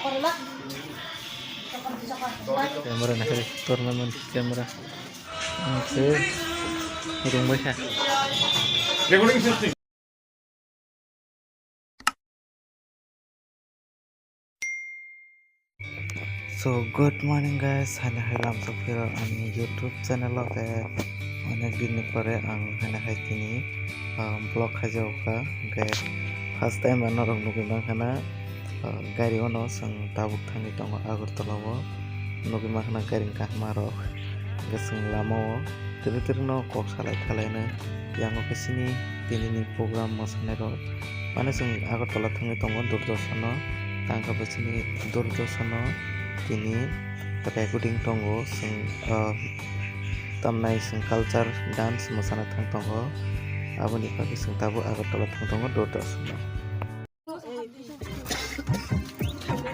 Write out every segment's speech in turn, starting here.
Camera nak tournament camera. Oke, rumah ya. Recording system. So good morning guys, hanya hilam sopir ani YouTube channel ke onek din pore ang hanya hai kini vlog khajau ka ke first time anorong nugi makhana gari ono sang tabuk thani tongo Agartala o nugi makhana gari kahmaro gesang lamo tir no kok salai thalaina yango kesini tinini program mosanero mane sang Agartala thangi tongo Durdosono tangka besini Durdosono kini recording tongo sing tamnai sing culture dance mosana thang tongo aboni pagi sing tabu Agartala thang tongo Durdosono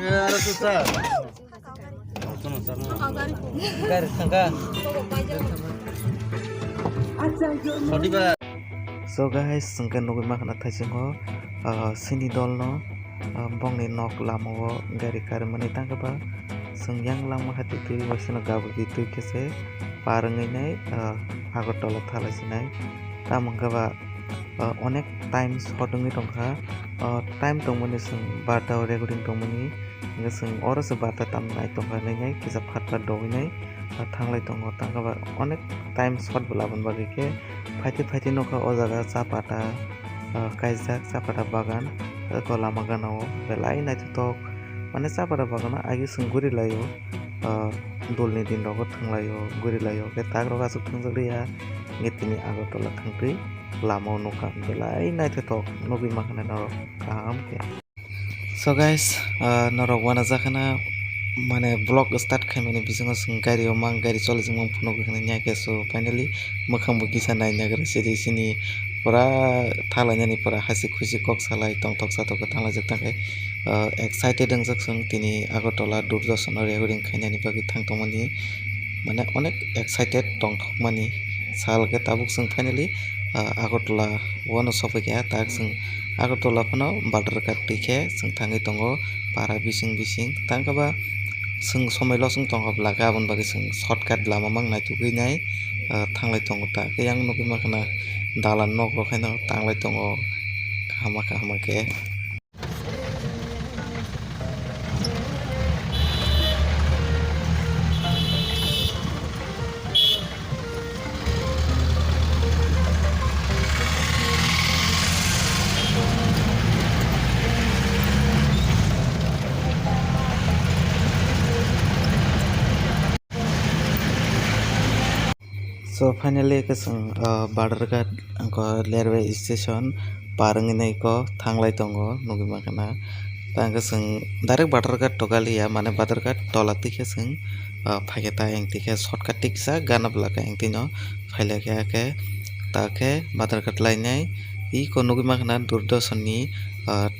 Ada susah. gar tangka so guys singka nugi makna thajingo sini dolno bongni nok lamo gari karmani tangkaba sengyang lama hati tu wasina gabu gitu kese parangai nai Agartala thalasinai tamangkaba onek time shortungi tongkha time tongmani sing barta recording tongmani ngeseng ora se barta tamnai tongkha nai kisa phatpa doinai thanglai tongo tangkaba onek time short bulaban bagi ke phaiti nokha o jaga chapata kaijak chapata bagan ko lama ganao belai nai tok mane chapata bagana agi sing guri layo dolni din rogo thanglayo guri layo ke tagroga su thangjaria ngetini Agartala thangtui lama noka belai nai tok nogi makana naro kam ke so guys naro wana jakana mane vlog start khaimani bisingo sing gari o mang gari chole jingmang phuno gkhana nyake so finally mokhang bo kisa nai nagra sini pura thalainani pura hasi khusi kok salai tong tok satok thangla jak tangke excited ang jak sung tini Agartala Durdosono recording khainani bagi thangtongmani mane onek excited tong thokmani salke tabuk sung finally Agartala wano sopai kya tak sung Agartala phano Badarghat tikhe sung thangai tongo para bising tangkaba sung somailo sung tongo blaga abon bagi sung shortcut lama mang nai tugui nai thanglai tongo ta ke yang nugi makna dalan nok ro khaino tanglai tongo kahama ke so finally keseng Badarghat angko railway station paranginai ko thanglai tongo nugi makana tang keseng direct Badarghat togalia mane Badarghat tola tikhe seng phageta eng tikhe shortcut tiksa gana blaka eng tino phaila ke take Badarghat lainai ko nugi makana Durdosonni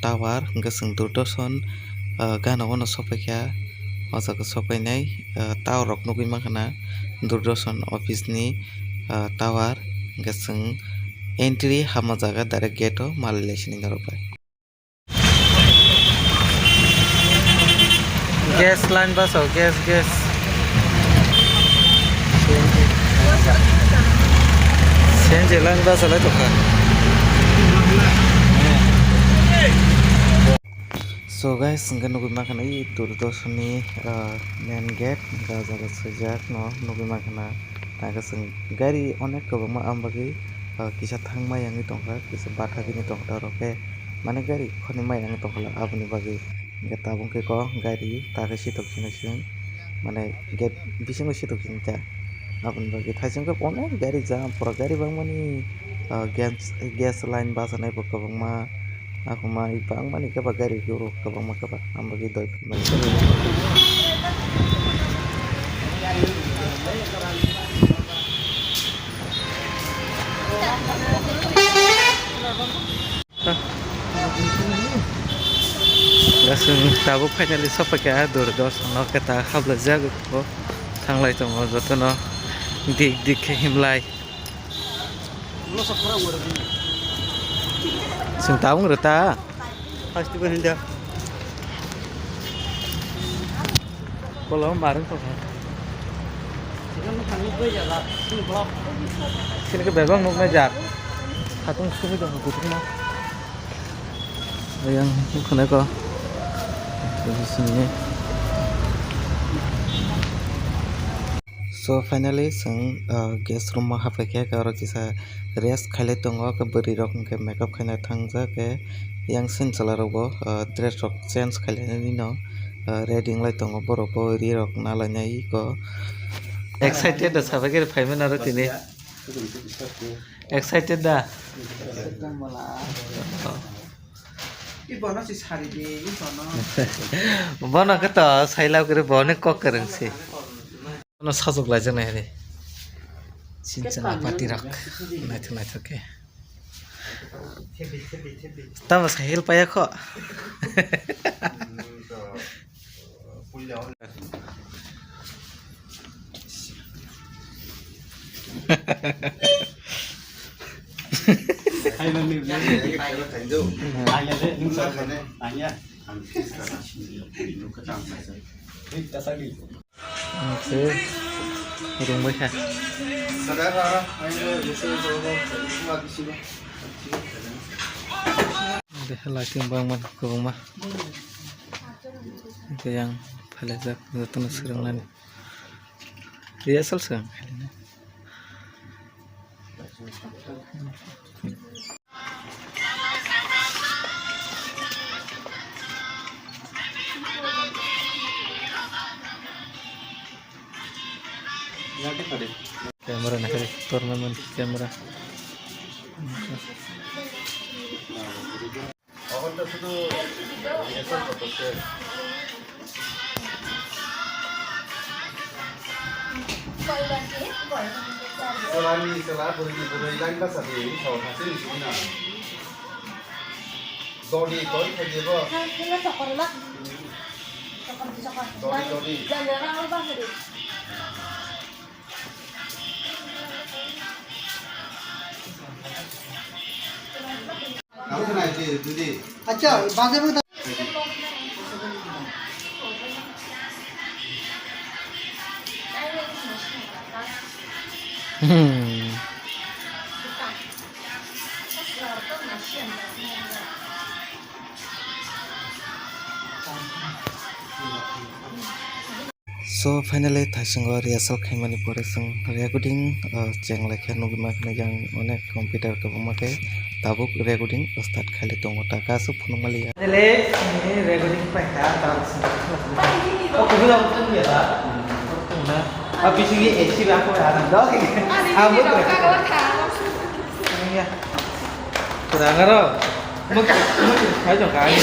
tower keseng Durdoson gana wono sopaikya ojaga sopainai tower rok nugi makana Durdoson office ni tower geseng entry hama jaga direct gate o malilai sini narobai gas line baso gas CNG line baso lai toka so guys sengka nugi makana i Durdosonni main gate ga jaga sujak no nugi makana taga seng gari onek kobangma ambagi kisa thangma yangi tongkha kisa batha gini tongkha roke mane gari khoni mai yangi tongkha aboni bagi ge tabung ke ko gari taga sitok sini sing mane gate bisingo sitok sini ta aboni bagi thajing ko onek gari jam pura gari bangmani gas line basanai bo kobangma aku mai bangmani kaba gari guru kobangma kaba ambagi doi Gasung tabuk finally sopai kya Durdosono kata khabla jago ko thanglai tongo jotono dik himlai sing tabung reta pasti behinda Kalau bareng kok. Sini ke bebang nuk ngajak. Hatung sumi dong kutung mah. Yang kena kok. Di sini. So finally sang guest room ma hape ke karo kisa rest khale tongo ke beri rok ke makeup khana thangja ke yang sin chala robo dress rok change khale ni no reading lai tongo borok bo ri rok nala nai ko excited da sabe ke phaimen aro tini excited da bono ke to sailau ke bone kok kereng si no sajok lai jana he sincana pati rak naitho ke tama sahil paya kho Oke, hidung mereka. Udah lagi bang man ke rumah. Itu yang palazak itu serang lagi. Dia selesai. Kamera nak ada turnamen kamera. अच्छा बाजे में So finally thasing rehearsal khaimani pore sing recording cheng lekha nugi makna yang onek computer ko make tabuk recording start khali tongo taka su phunumali le ini recording paita tar sing oh kuda utun ya la na habis ini AC ba ko ada dog amu ko ya kurang aro muk hai jong kai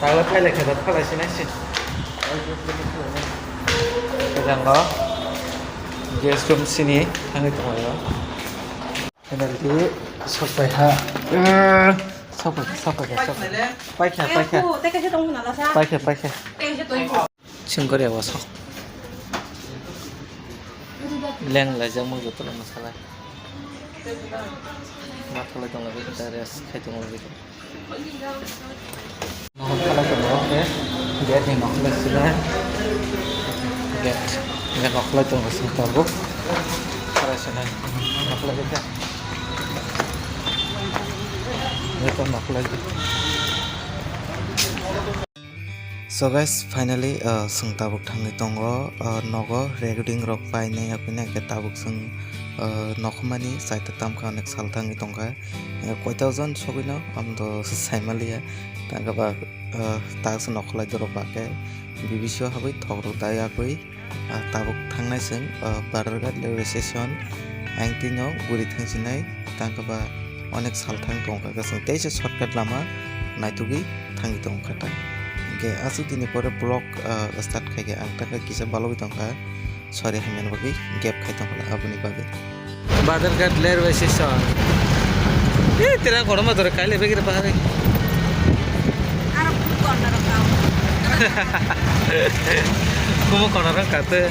tahu kai lekha dat khala sinasi Kadang ko guest room sini hangit ko yo. Energi sampai ha. Sampai. Paikha. Paikha. Cingkor ya wasok. Leng lajang mo joto na masalah. Mathala tong lagi kita res khaitung lagi. Mathala tong oke. Dia ni makhluk sudah. Get nakakla tong sa tabok para sa nakakla kita ito nakakla. So guys finally sung tabok thangi tongo nogo recording rok pai nei apne ke tabok sung nokhmani saita tam ka onek sal thangi tongka koita jon sogino amdo saimalia tangaba tak sung nokla doro pake BBC habai thogro daya koi tabuk thangnai sing Bargarh railway station angtino guri thangsinai tangkaba onek sal thang tongka ka sing teise shortcut lama naitugi thangi tongka ta ge asu dini pore blog start khaige angtaka kisa balogi tongka sorry hamen bagi gap khai tongla abuni bagi Bargarh railway station tera goroma dore kaile begire pahare como con arrancate